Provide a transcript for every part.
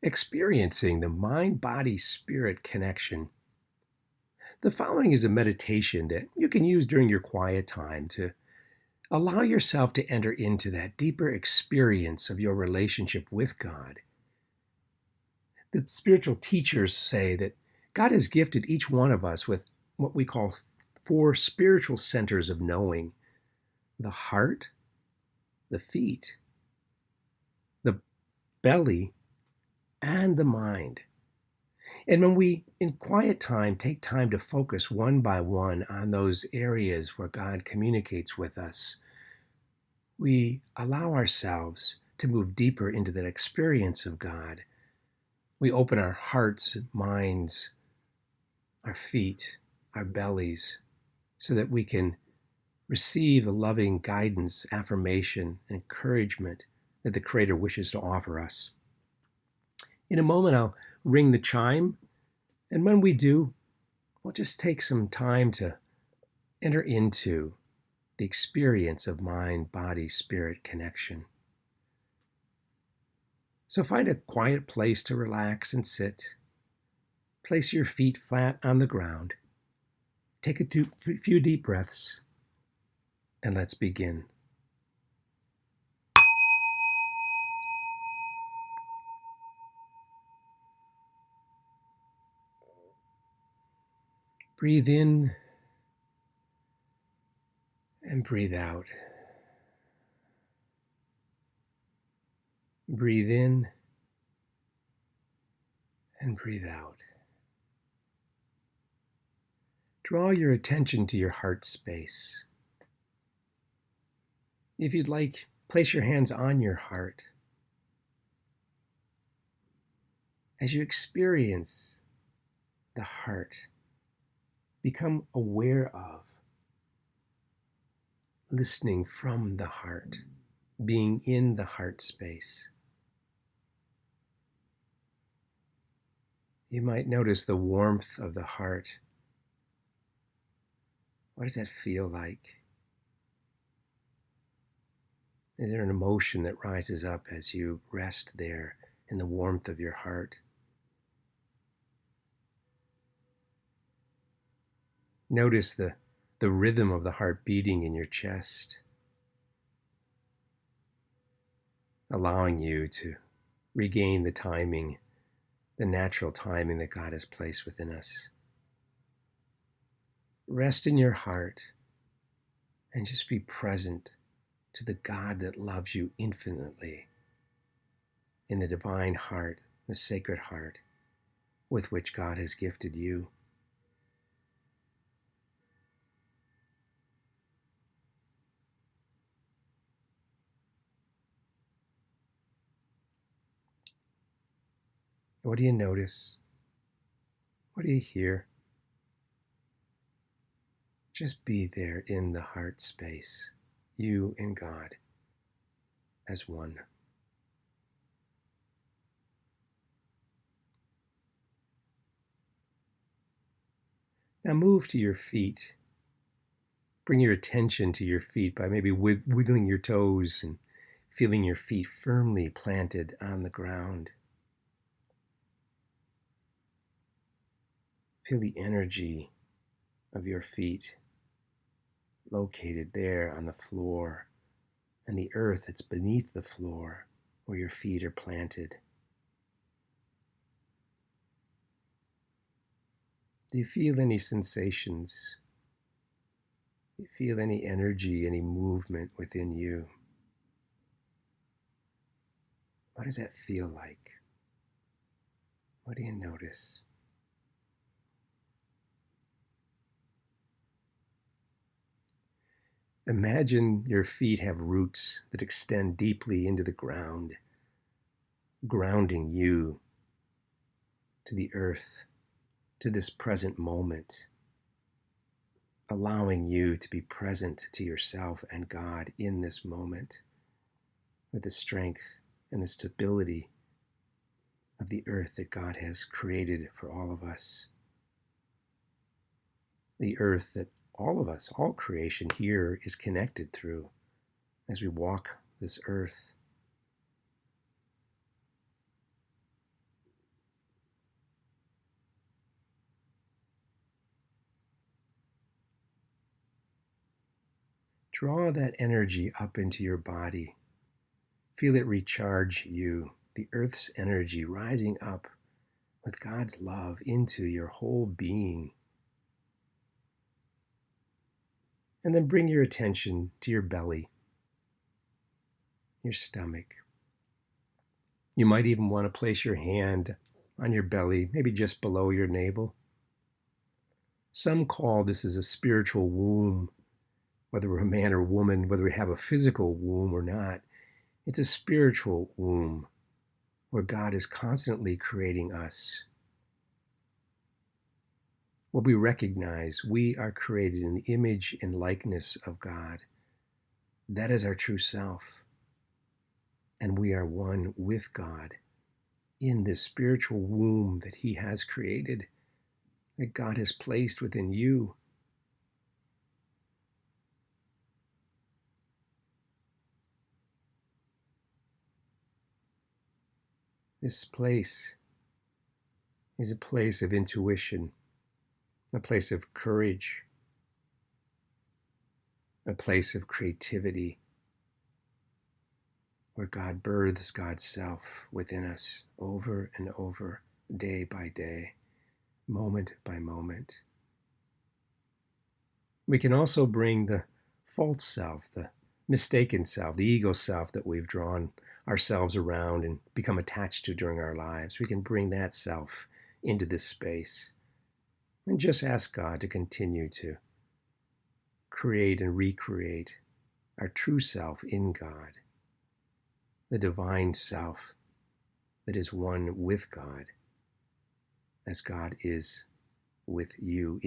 experiencing the mind-body-spirit connection. The following is a meditation that you can use during your quiet time to allow yourself to enter into that deeper experience of your relationship with God. The spiritual teachers say that God has gifted each one of us with what we call 4 spiritual centers of knowing: the heart, the feet, the belly, and the mind. And when we, in quiet time, take time to focus one by one on those areas where God communicates with us, we allow ourselves to move deeper into that experience of God. We open our hearts, minds, our feet, our bellies, so that we can receive the loving guidance, affirmation, and encouragement that the Creator wishes to offer us. In a moment, I'll ring the chime, and when we do, we'll just take some time to enter into the experience of mind, body, spirit connection. So find a quiet place to relax and sit. Place your feet flat on the ground. Take a few deep breaths, and let's begin. Breathe in and breathe out. Breathe in and breathe out. Draw your attention to your heart space. If you'd like, place your hands on your heart. As you experience the heart, become aware of listening from the heart, being in the heart space. You might notice the warmth of the heart. What does that feel like? Is there an emotion that rises up as you rest there in the warmth of your heart? Notice the rhythm of the heart beating in your chest, allowing you to regain the timing, the natural timing that God has placed within us. Rest in your heart and just be present to the God that loves you infinitely, in the divine heart, the sacred heart with which God has gifted you. What do you notice? What do you hear? Just be there in the heart space, you and God as one. Now move to your feet. Bring your attention to your feet by maybe wiggling your toes and feeling your feet firmly planted on the ground. Feel the energy of your feet located there on the floor and the earth that's beneath the floor where your feet are planted. Do you feel any sensations? Do you feel any energy, any movement within you? What does that feel like? What do you notice? Imagine your feet have roots that extend deeply into the ground, grounding you to the earth, to this present moment, allowing you to be present to yourself and God in this moment with the strength and the stability of the earth that God has created for all of us. The earth that all of us, all creation here is connected through as we walk this earth. Draw that energy up into your body. Feel it recharge you, the earth's energy rising up with God's love into your whole being. And then bring your attention to your belly, your stomach. You might even want to place your hand on your belly, maybe just below your navel. Some call this as a spiritual womb, whether we're a man or woman, whether we have a physical womb or not. It's a spiritual womb where God is constantly creating us. What we recognize, we are created in the image and likeness of God. That is our true self. And we are one with God in this spiritual womb that He has created, that God has placed within you. This place is a place of intuition, a place of courage, a place of creativity, where God births God's self within us over and over, day by day, moment by moment. We can also bring the false self, the mistaken self, the ego self that we've drawn ourselves around and become attached to during our lives. We can bring that self into this space and just ask God to continue to create and recreate our true self in God, the divine self that is one with God, as God is with you,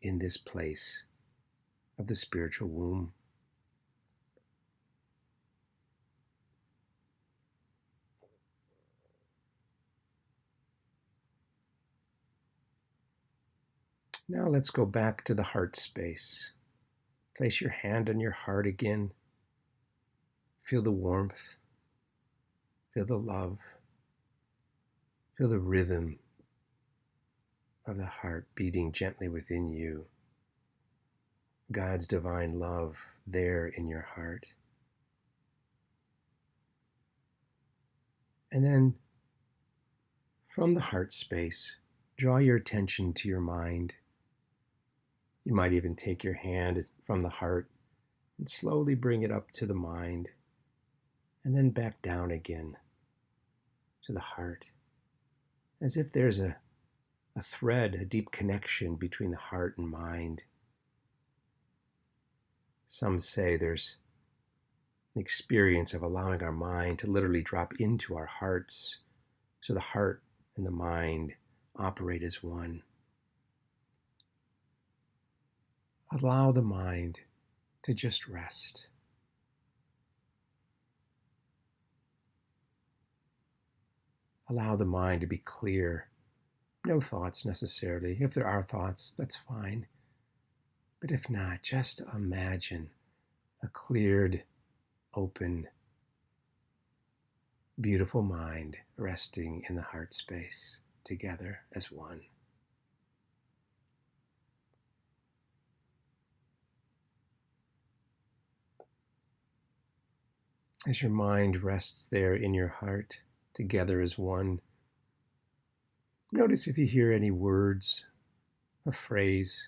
in this place of the spiritual womb. Now let's go back to the heart space. Place your hand on your heart again. Feel the warmth. Feel the love. Feel the rhythm of the heart beating gently within you. God's divine love there in your heart. And then from the heart space, draw your attention to your mind. You might even take your hand from the heart and slowly bring it up to the mind, and then back down again to the heart, as if there's a thread, a deep connection between the heart and mind. Some say there's an experience of allowing our mind to literally drop into our hearts, so the heart and the mind operate as one. Allow the mind to just rest. Allow the mind to be clear. No thoughts necessarily. If there are thoughts, that's fine. But if not, just imagine a cleared, open, beautiful mind resting in the heart space together as one. As your mind rests there in your heart, together as one, notice if you hear any words, a phrase,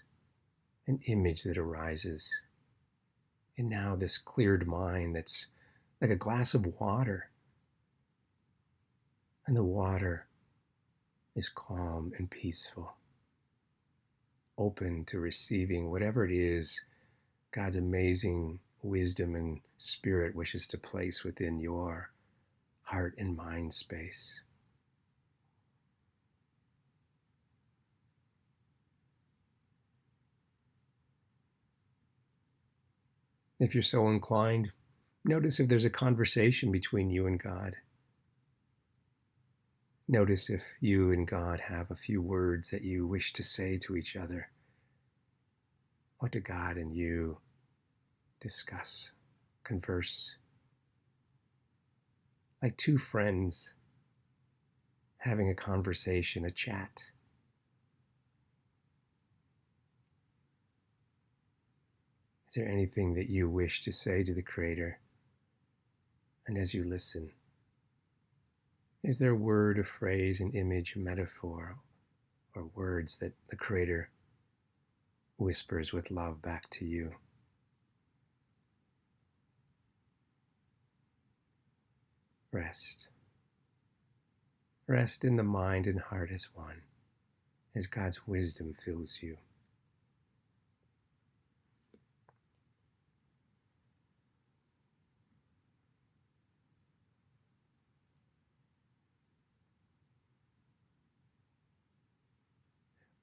an image that arises. And now this cleared mind that's like a glass of water. And the water is calm and peaceful, open to receiving whatever it is God's amazing wisdom and spirit wishes to place within your heart and mind space. If you're so inclined, notice if there's a conversation between you and God. Notice if you and God have a few words that you wish to say to each other. What do God and you discuss, converse? Like two friends having a conversation, a chat. Is there anything that you wish to say to the Creator? And as you listen, is there a word, a phrase, an image, a metaphor, or words that the Creator whispers with love back to you? Rest. Rest in the mind and heart as one, as God's wisdom fills you.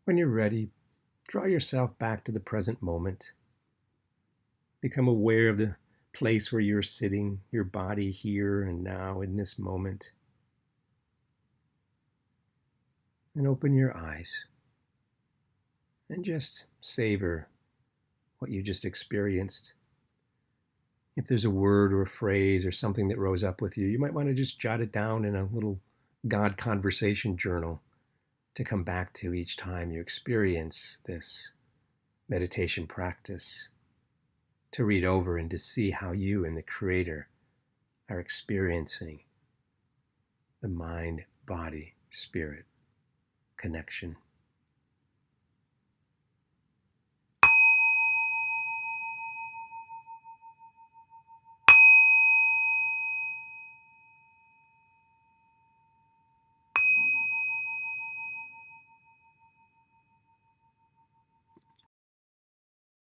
When you're ready, draw yourself back to the present moment. Become aware of the place where you're sitting, your body here and now in this moment. And open your eyes and just savor what you just experienced. If there's a word or a phrase or something that rose up with you, you might want to just jot it down in a little God conversation journal to come back to each time you experience this meditation practice, to read over and to see how you and the Creator are experiencing the mind, body, spirit connection.